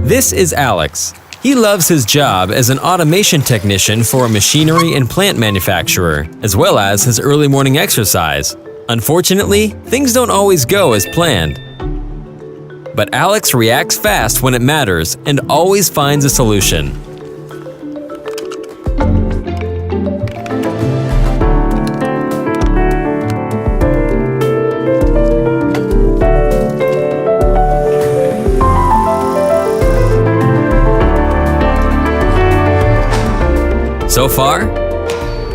This is Alex. He loves his job as an automation technician for a machinery and plant manufacturer, as well as his early morning exercise. Unfortunately, things don't always go as planned. But Alex reacts fast when it matters and always finds a solution. So far,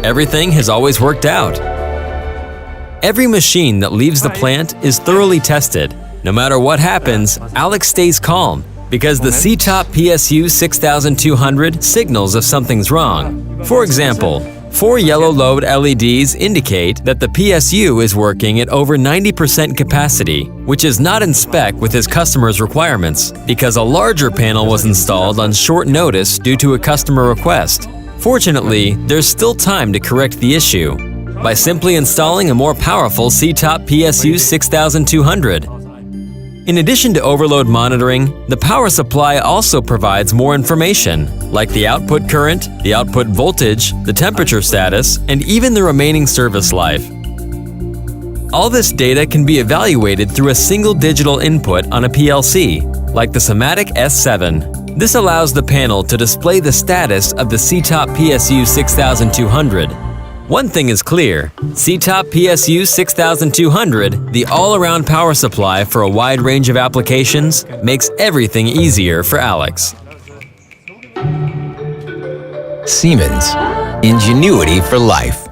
everything has always worked out. Every machine that leaves the plant is thoroughly tested. No matter what happens, Alex stays calm because the SITOP PSU6200 signals if something's wrong. For example, 4 yellow load LEDs indicate that the PSU is working at over 90% capacity, which is not in spec with his customer's requirements because a larger panel was installed on short notice due to a customer request. Fortunately, there's still time to correct the issue by simply installing a more powerful SITOP PSU6200. In addition to overload monitoring, the power supply also provides more information, like the output current, the output voltage, the temperature status, and even the remaining service life. All this data can be evaluated through a single digital input on a PLC, like the Siemens S7. This allows the panel to display the status of the SITOP PSU6200. One thing is clear, SITOP PSU6200, the all-around power supply for a wide range of applications, makes everything easier for Alex. Siemens, ingenuity for life.